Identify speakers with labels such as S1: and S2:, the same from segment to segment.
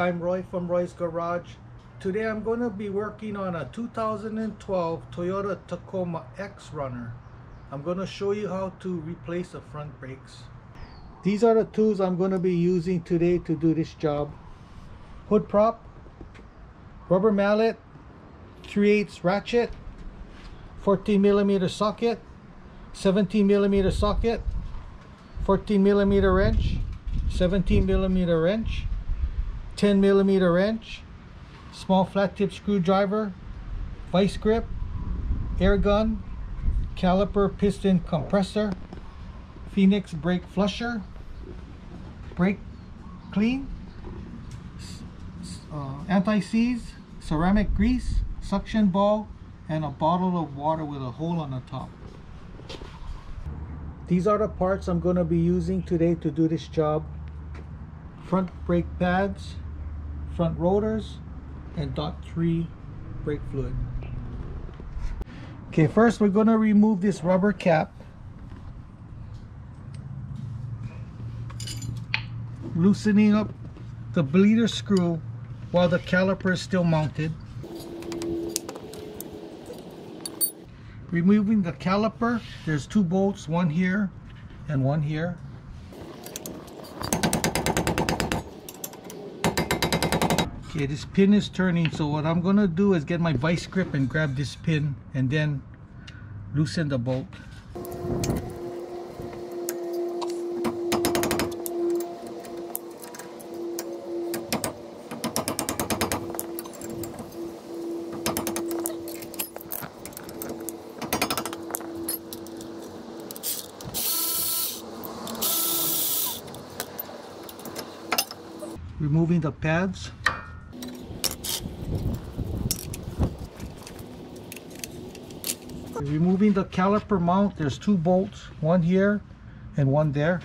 S1: I'm Roy from Roy's Garage. Today I'm going to be working on a 2012 Toyota Tacoma X Runner. I'm going to show you how to replace the front brakes. These are the tools I'm going to be using today to do this job. Hood prop, rubber mallet, 3/8 ratchet, 14mm socket, 17mm socket, 14mm wrench, 17mm wrench, 10mm wrench, small flat tip screwdriver, vice grip, air gun, caliper piston compressor, Phoenix brake flusher, brake clean, anti-seize, ceramic grease, suction ball, and a bottle of water with a hole on the top. These are the parts I'm going to be using today to do this job. Front brake pads, front rotors, and .3 brake fluid. Okay, first we're going to remove this rubber cap. Loosening up the bleeder screw while the caliper is still mounted. Removing the caliper, there's two bolts, one here and one here. Okay, this pin is turning, so what I'm going to do is get my vice grip and grab this pin and then loosen the bolt. Removing the pads. Removing the caliper mount, there's two bolts, one here and one there.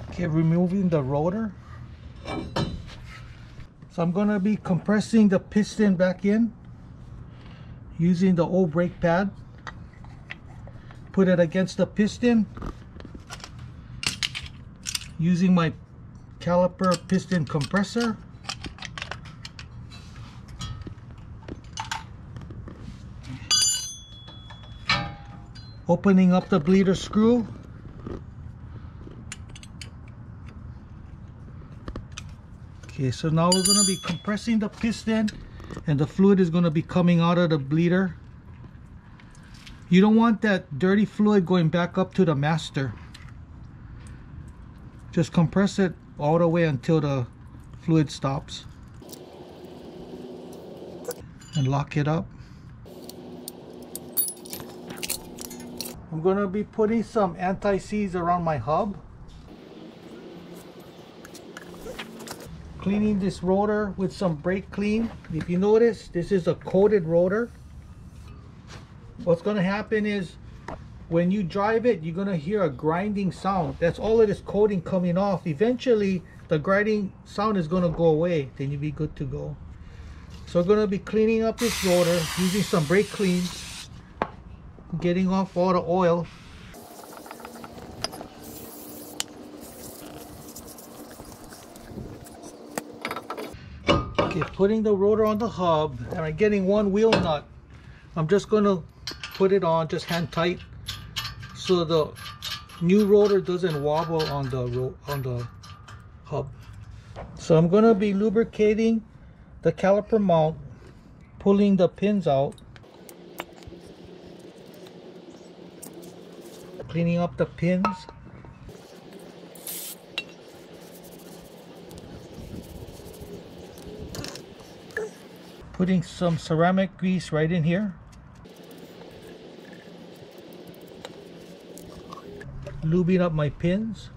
S1: Okay, removing the rotor. So I'm going to be compressing the piston back in using the old brake pad. Put it against the piston using my caliper piston compressor. Opening up the bleeder screw. Okay, so now we're going to be compressing the piston and the fluid is going to be coming out of the bleeder. You don't want that dirty fluid going back up to the master. Just compress it all the way until the fluid stops. And lock it up. I'm going to be putting some anti-seize around my hub. Cleaning this rotor with some brake clean. If you notice, this is a coated rotor. What's going to happen is when you drive it, you're going to hear a grinding sound. That's all of this coating coming off. Eventually the grinding sound is going to go away, then you'll be good to go. So we're going to be cleaning up this rotor using some brake clean, getting off all the oil. Okay, putting the rotor on the hub, and I'm getting one wheel nut. I'm just going to put it on, just hand tight, so the new rotor doesn't wobble on the hub. So I'm going to be lubricating the caliper mount, pulling the pins out, cleaning up the pins. Putting some ceramic grease right in here. Lubing up my pins.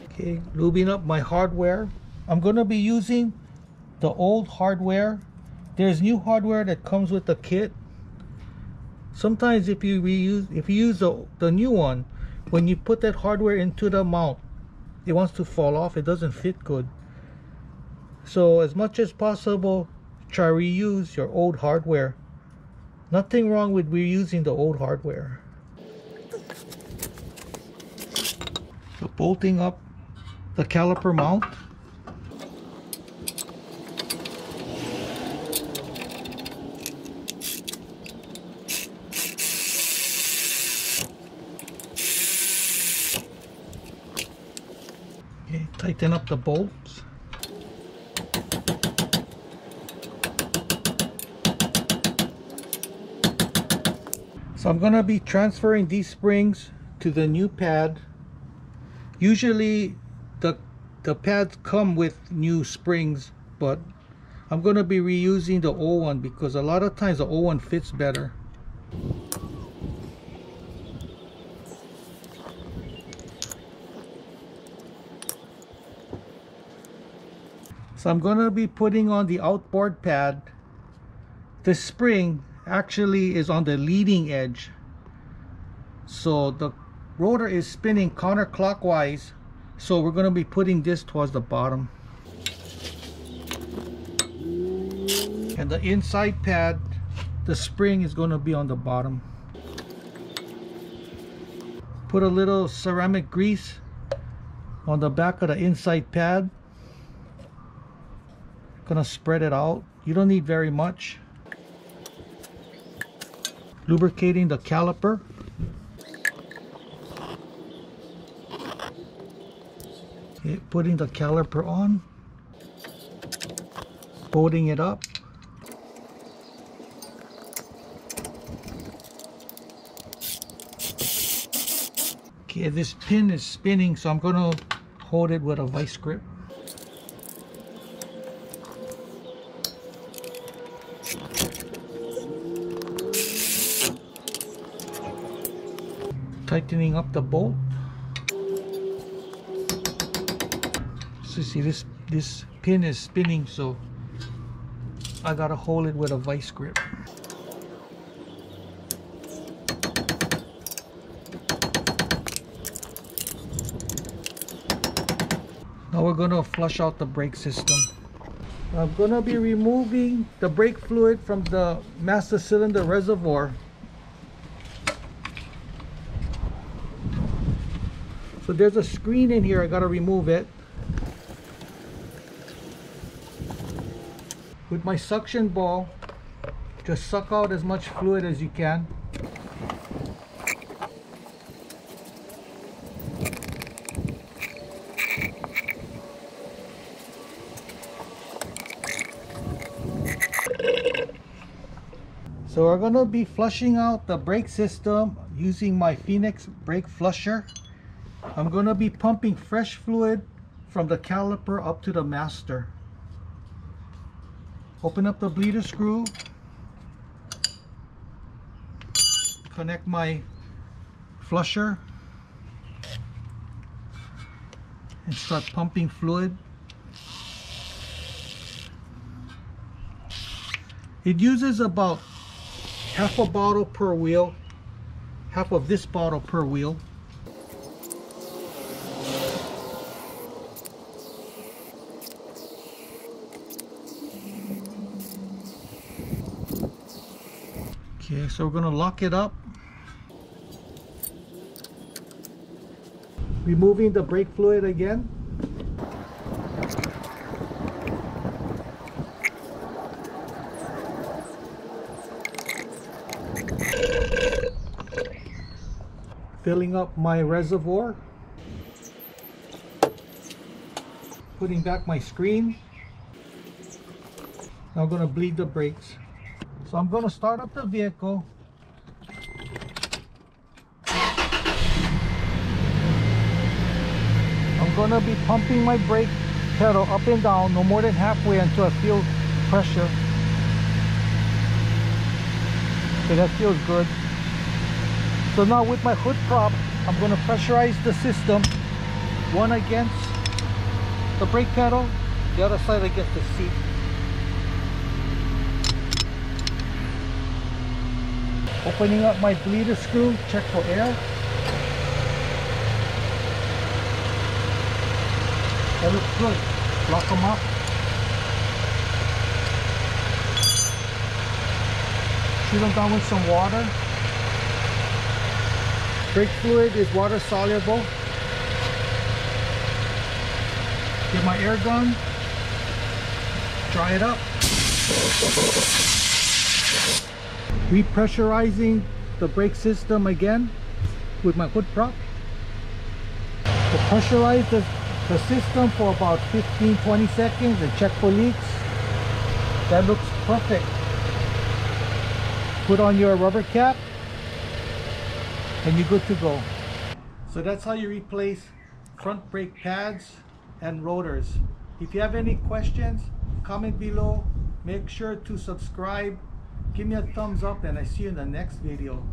S1: Okay, lubing up my hardware. I'm going to be using the old hardware. There's new hardware that comes with the kit. Sometimes if you use the new one, when you put that hardware into the mount, it wants to fall off. It doesn't fit good. So as much as possible, try reuse your old hardware. Nothing wrong with reusing the old hardware. So bolting up the caliper mount. Okay, tighten up the bolts. So I'm going to be transferring these springs to the new pad. Usually the pads come with new springs, but I'm going to be reusing the old one because a lot of times the old one fits better. So I'm going to be putting on the outboard pad. The spring actually is on the leading edge, so the rotor is spinning counterclockwise, so we're going to be putting this towards the bottom. And the inside pad, the spring is going to be on the bottom. Put a little ceramic grease on the back of the inside pad. Gonna spread it out. You don't need very much. Lubricating the caliper. Okay, putting the caliper on. Bolting it up. Okay, this pin is spinning, so I'm gonna hold it with a vice grip. Tightening up the bolt. So see, this pin is spinning, so I gotta hold it with a vice grip. Now we're gonna flush out the brake system. I'm gonna be removing the brake fluid from the master cylinder reservoir. So there's a screen in here, I gotta remove it. With my suction ball, just suck out as much fluid as you can. So we're gonna be flushing out the brake system using my Phoenix brake flusher. I'm going to be pumping fresh fluid from the caliper up to the master. Open up the bleeder screw. Connect my flusher. And start pumping fluid. It uses about half a bottle per wheel. Half of this bottle per wheel. Okay, so we're going to lock it up. Removing the brake fluid again. Filling up my reservoir. Putting back my screen. Now I'm going to bleed the brakes. So I'm going to start up the vehicle. I'm going to be pumping my brake pedal up and down no more than halfway until I feel pressure. Okay, that feels good. So now with my hood prop, I'm going to pressurize the system. One against the brake pedal, the other side against the seat. Opening up my bleeder screw, check for air. That looks good. Lock them up. Shoot them down with some water. Brake fluid is water soluble. Get my air gun. Dry it up. Repressurizing the brake system again with my hood prop. To pressurize the system for about 15-20 seconds and check for leaks. That looks perfect. Put on your rubber cap and you're good to go. So that's how you replace front brake pads and rotors. If you have any questions, comment below. Make sure to subscribe. Give me a thumbs up and I see you in the next video.